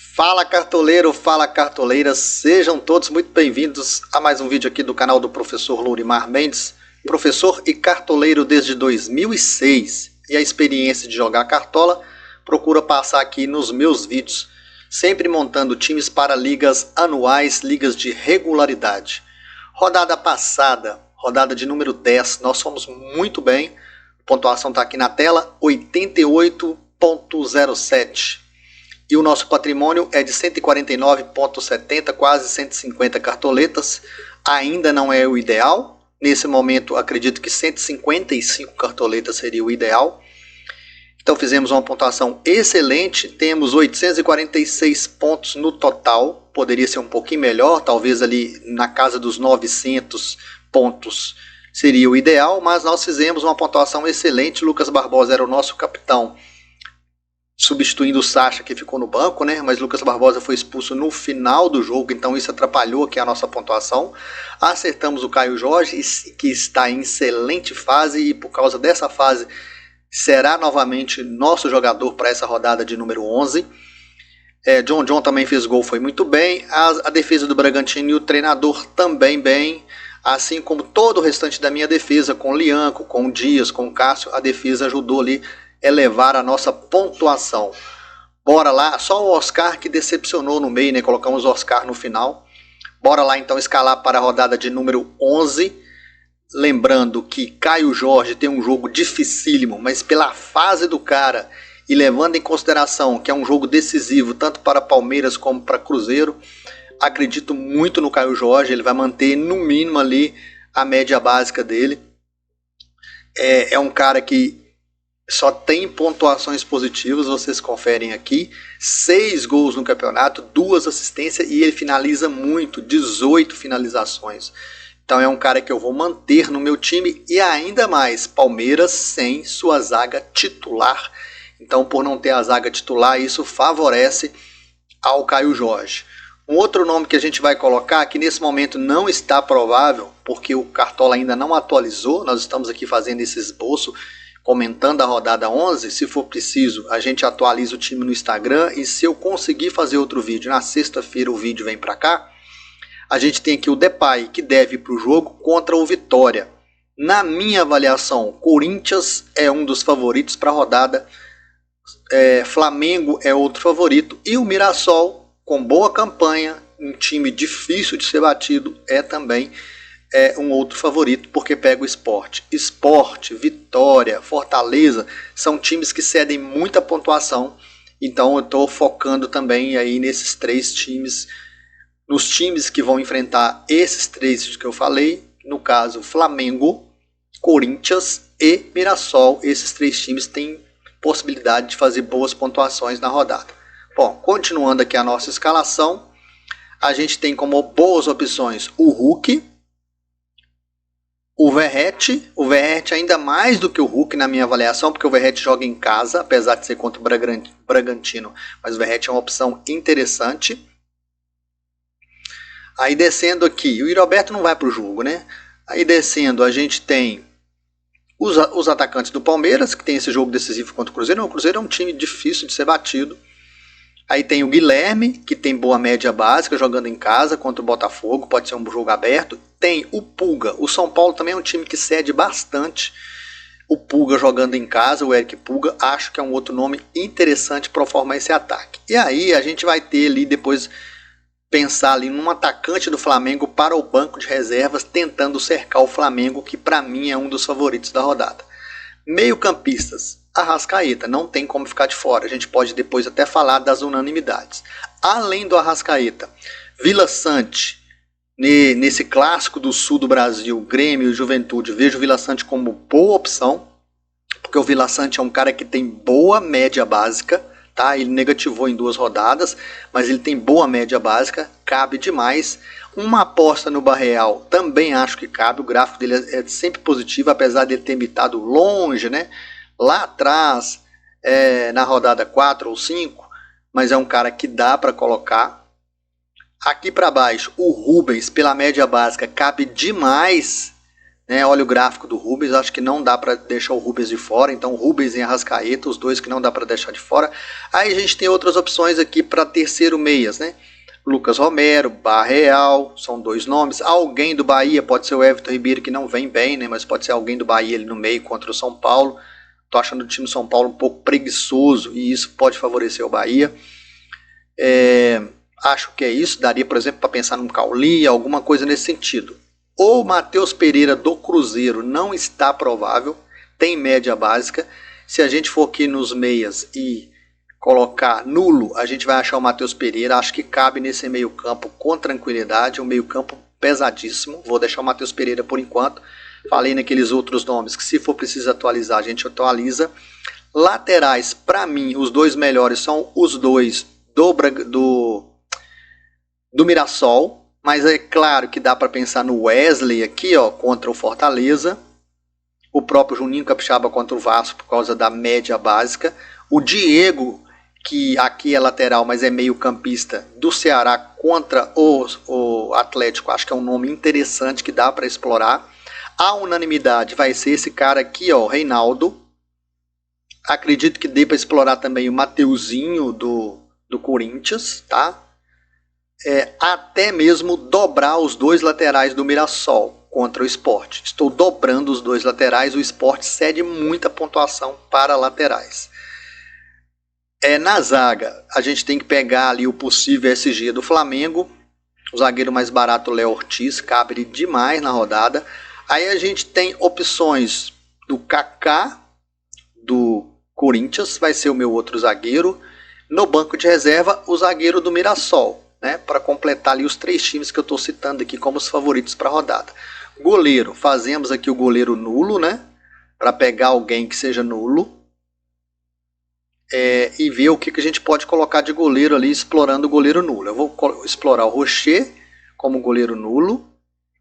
Fala cartoleiro, fala cartoleira, sejam todos muito bem-vindos a mais um vídeo aqui do canal do professor Lourimar Mendes, professor e cartoleiro desde 2006, e a experiência de jogar cartola procura passar aqui nos meus vídeos, sempre montando times para ligas anuais, ligas de regularidade. Rodada passada, rodada de número 10, nós fomos muito bem, a pontuação está aqui na tela, 88,07. E o nosso patrimônio é de 149,70, quase 150 cartoletas. Ainda não é o ideal. Nesse momento, acredito que 155 cartoletas seria o ideal. Então, fizemos uma pontuação excelente. Temos 846 pontos no total. Poderia ser um pouquinho melhor, talvez ali na casa dos 900 pontos seria o ideal. Mas nós fizemos uma pontuação excelente. Lucas Barbosa era o nosso capitão, substituindo o Sacha, que ficou no banco, né? Mas Lucas Barbosa foi expulso no final do jogo, então isso atrapalhou aqui a nossa pontuação. Acertamos o Caio Jorge, que está em excelente fase, e por causa dessa fase será novamente nosso jogador para essa rodada de número 11. John também fez gol, foi muito bem. A defesa do Bragantino e o treinador também bem, assim como todo o restante da minha defesa, com o Lianco, com o Dias, com o Cássio. A defesa ajudou ali elevar a nossa pontuação. Bora lá, só o Oscar que decepcionou no meio, né? Colocamos o Oscar no final. Bora lá então escalar para a rodada de número 11. Lembrando que Caio Jorge tem um jogo dificílimo, mas pela fase do cara e levando em consideração que é um jogo decisivo tanto para Palmeiras como para Cruzeiro, acredito muito no Caio Jorge. Ele vai manter no mínimo ali a média básica dele. É um cara que só tem pontuações positivas, vocês conferem aqui. 6 gols no campeonato, 2 assistências, e ele finaliza muito, 18 finalizações. Então é um cara que eu vou manter no meu time. E ainda mais, Palmeiras sem sua zaga titular. Então, por não ter a zaga titular, isso favorece ao Caio Jorge. Um outro nome que a gente vai colocar, que nesse momento não está provável, porque o Cartola ainda não atualizou. Nós estamos aqui fazendo esse esboço, comentando a rodada 11, se for preciso, a gente atualiza o time no Instagram, e se eu conseguir fazer outro vídeo, na sexta-feira o vídeo vem para cá. A gente tem aqui o Depay, que deve ir para o jogo contra o Vitória. Na minha avaliação, Corinthians é um dos favoritos para a rodada, Flamengo é outro favorito, e o Mirassol, com boa campanha, um time difícil de ser batido, é também um outro favorito, porque pega o Sport. Sport, Vitória, Fortaleza são times que cedem muita pontuação, então eu estou focando também aí nesses 3 times, nos times que vão enfrentar esses 3 que eu falei, no caso Flamengo, Corinthians e Mirassol. Esses 3 times têm possibilidade de fazer boas pontuações na rodada. Bom, continuando aqui a nossa escalação, a gente tem como boas opções o Hulk, o Verratti ainda mais do que o Hulk na minha avaliação, porque o Verratti joga em casa, apesar de ser contra o Bragantino, mas o Verratti é uma opção interessante. Aí descendo aqui, o Iroberto não vai para o jogo, né? Aí descendo a gente tem os atacantes do Palmeiras, que tem esse jogo decisivo contra o Cruzeiro. Não, o Cruzeiro é um time difícil de ser batido. Aí tem o Guilherme, que tem boa média básica, jogando em casa contra o Botafogo, pode ser um jogo aberto. Tem o Pulga, o São Paulo também é um time que cede bastante. O Pulga jogando em casa, o Eric Pulga, acho que é um outro nome interessante para formar esse ataque. E aí a gente vai ter ali depois, pensar ali num atacante do Flamengo para o banco de reservas, tentando cercar o Flamengo, que para mim é um dos favoritos da rodada. Meio campistas, Arrascaeta, não tem como ficar de fora. A gente pode depois até falar das unanimidades. Além do Arrascaeta, Vila Sante, nesse clássico do sul do Brasil, Grêmio e Juventude, vejo o Vila Sante como boa opção, porque o Vila Sante é um cara que tem boa média básica, tá? Ele negativou em 2 rodadas, mas ele tem boa média básica, cabe demais. Uma aposta no Barreal também acho que cabe, o gráfico dele é sempre positivo, apesar de ele ter imitado longe, né? Lá atrás, na rodada 4 ou 5, mas é um cara que dá para colocar. Aqui para baixo, o Rubens, pela média básica, cabe demais né? Olha o gráfico do Rubens, acho que não dá para deixar o Rubens de fora, então Rubens e Arrascaeta, os dois que não dá para deixar de fora. Aí a gente tem outras opções aqui para terceiro meias, né? Lucas Romero, Barreal, são dois nomes. Alguém do Bahia, pode ser o Everton Ribeiro, que não vem bem, né? Mas pode ser alguém do Bahia ali no meio contra o São Paulo. Tô achando o time do São Paulo um pouco preguiçoso e isso pode favorecer o Bahia. Acho que é isso. Daria, por exemplo, para pensar num Cauli, alguma coisa nesse sentido. O Matheus Pereira do Cruzeiro não está provável, tem média básica. Se a gente for aqui nos meias e colocar nulo, a gente vai achar o Matheus Pereira. Acho que cabe nesse meio campo com tranquilidade, um meio campo pesadíssimo. Vou deixar o Matheus Pereira por enquanto. Falei naqueles outros nomes que se for preciso atualizar, a gente atualiza. Laterais, para mim, os dois melhores são os dois do Mirassol. Mas é claro que dá para pensar no Wesley aqui, ó, contra o Fortaleza. O próprio Juninho Capixaba contra o Vasco por causa da média básica. O Diego, que aqui é lateral, mas é meio campista, do Ceará contra o Atlético. Acho que é um nome interessante que dá para explorar. A unanimidade vai ser esse cara aqui, ó, Reinaldo. Acredito que dê para explorar também o Mateuzinho do Corinthians, tá? Até mesmo dobrar os dois laterais do Mirassol contra o Sport. Estou dobrando os dois laterais, o Sport cede muita pontuação para laterais. Na zaga, a gente tem que pegar ali o possível SG do Flamengo. O zagueiro mais barato, o Léo Ortiz, cabe demais na rodada. Aí a gente tem opções do Kaká, do Corinthians, vai ser o meu outro zagueiro. No banco de reserva, o zagueiro do Mirassol, né, para completar ali os três times que eu estou citando aqui como os favoritos para a rodada. Goleiro, fazemos aqui o goleiro nulo, né, para pegar alguém que seja nulo. E ver o que a gente pode colocar de goleiro ali, explorando o goleiro nulo. Eu vou explorar o Rocher como goleiro nulo.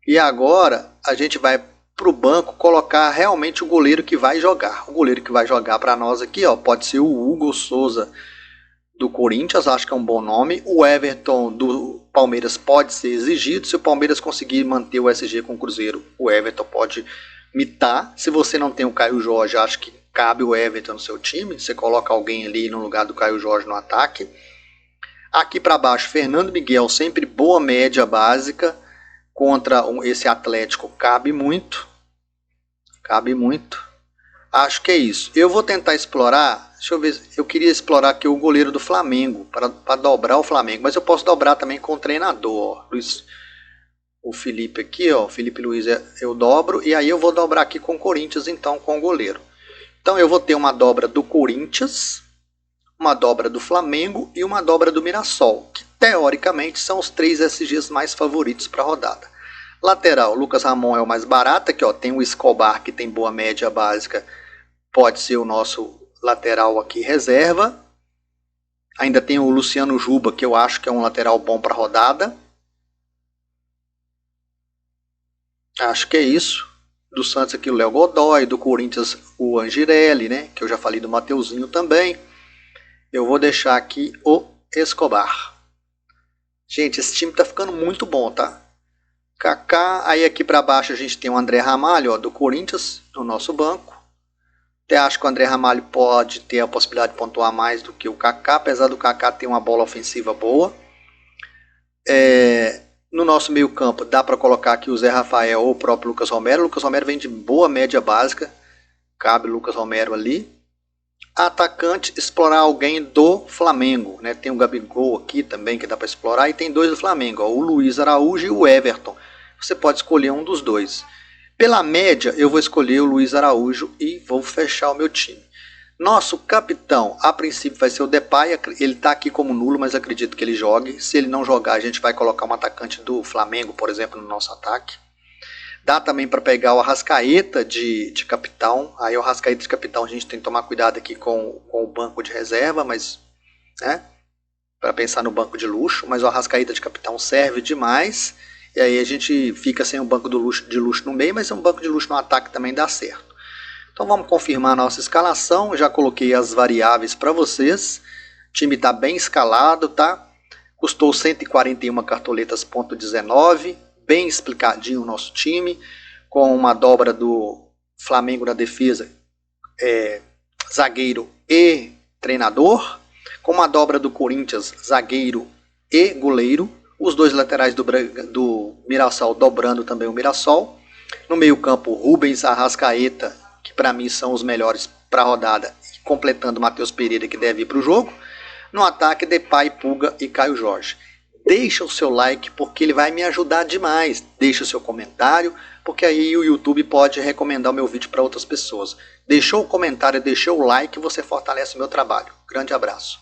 E agora a gente vai para o banco colocar realmente o goleiro que vai jogar. O goleiro que vai jogar para nós aqui, ó, pode ser o Hugo Souza do Corinthians, acho que é um bom nome. O Everton do Palmeiras pode ser exigido. Se o Palmeiras conseguir manter o SG com o Cruzeiro, o Everton pode mitar. Se você não tem o Caio Jorge, acho que cabe o Everton no seu time. Você coloca alguém ali no lugar do Caio Jorge no ataque. Aqui para baixo, Fernando Miguel, sempre boa média básica. Contra esse Atlético, cabe muito. Cabe muito. Acho que é isso. Eu vou tentar explorar. Deixa eu ver. Eu queria explorar aqui o goleiro do Flamengo. Para dobrar o Flamengo. Mas eu posso dobrar também com o treinador. Ó. O Felipe aqui, ó. O Felipe Luiz eu dobro. E aí eu vou dobrar aqui com o Corinthians, então, com o goleiro. Então eu vou ter uma dobra do Corinthians, uma dobra do Flamengo e uma dobra do Mirassol, que teoricamente são os três SGs mais favoritos para a rodada. Lateral, Lucas Ramon é o mais barato, aqui ó, tem o Escobar que tem boa média básica, pode ser o nosso lateral aqui reserva. Ainda tem o Luciano Juba, que eu acho que é um lateral bom para a rodada. Acho que é isso. Do Santos aqui o Léo Godoy, do Corinthians o Angirelli, né, que eu já falei do Mateuzinho também. Eu vou deixar aqui o Escobar. Gente, esse time tá ficando muito bom, tá? Kaká, aí aqui para baixo a gente tem o André Ramalho, ó, do Corinthians, no nosso banco. Até acho que o André Ramalho pode ter a possibilidade de pontuar mais do que o Kaká, apesar do Kaká ter uma bola ofensiva boa. No nosso meio campo dá para colocar aqui o Zé Rafael ou o próprio Lucas Romero. O Lucas Romero vem de boa média básica, cabe o Lucas Romero ali. Atacante, explorar alguém do Flamengo, né? Tem o Gabigol aqui também que dá para explorar e tem dois do Flamengo, ó, o Luiz Araújo e o Everton. Você pode escolher um dos dois. Pela média eu vou escolher o Luiz Araújo e vou fechar o meu time. Nosso capitão, a princípio vai ser o Depay, ele está aqui como nulo, mas acredito que ele jogue. Se ele não jogar, a gente vai colocar um atacante do Flamengo, por exemplo, no nosso ataque. Dá também para pegar o Arrascaeta de capitão. Aí o Arrascaeta de capitão a gente tem que tomar cuidado aqui com o banco de reserva, mas, né, para pensar no banco de luxo. Mas o Arrascaeta de capitão serve demais. E aí a gente fica sem um banco de luxo no meio, mas um banco de luxo no ataque também dá certo. Então vamos confirmar a nossa escalação. Já coloquei as variáveis para vocês. O time está bem escalado, tá? Custou 141 cartoletas, .19. Bem explicadinho o nosso time. com uma dobra do Flamengo na defesa, zagueiro e treinador, com uma dobra do Corinthians, zagueiro e goleiro, os dois laterais do Mirassol dobrando também o Mirassol, no meio campo Rubens, Arrascaeta, que para mim são os melhores para a rodada, completando o Matheus Pereira, que deve ir para o jogo, no ataque Depay, Pulga e Caio Jorge. Deixa o seu like, porque ele vai me ajudar demais. Deixa o seu comentário, porque aí o YouTube pode recomendar o meu vídeo para outras pessoas. Deixou o comentário, deixou o like, você fortalece o meu trabalho. Grande abraço.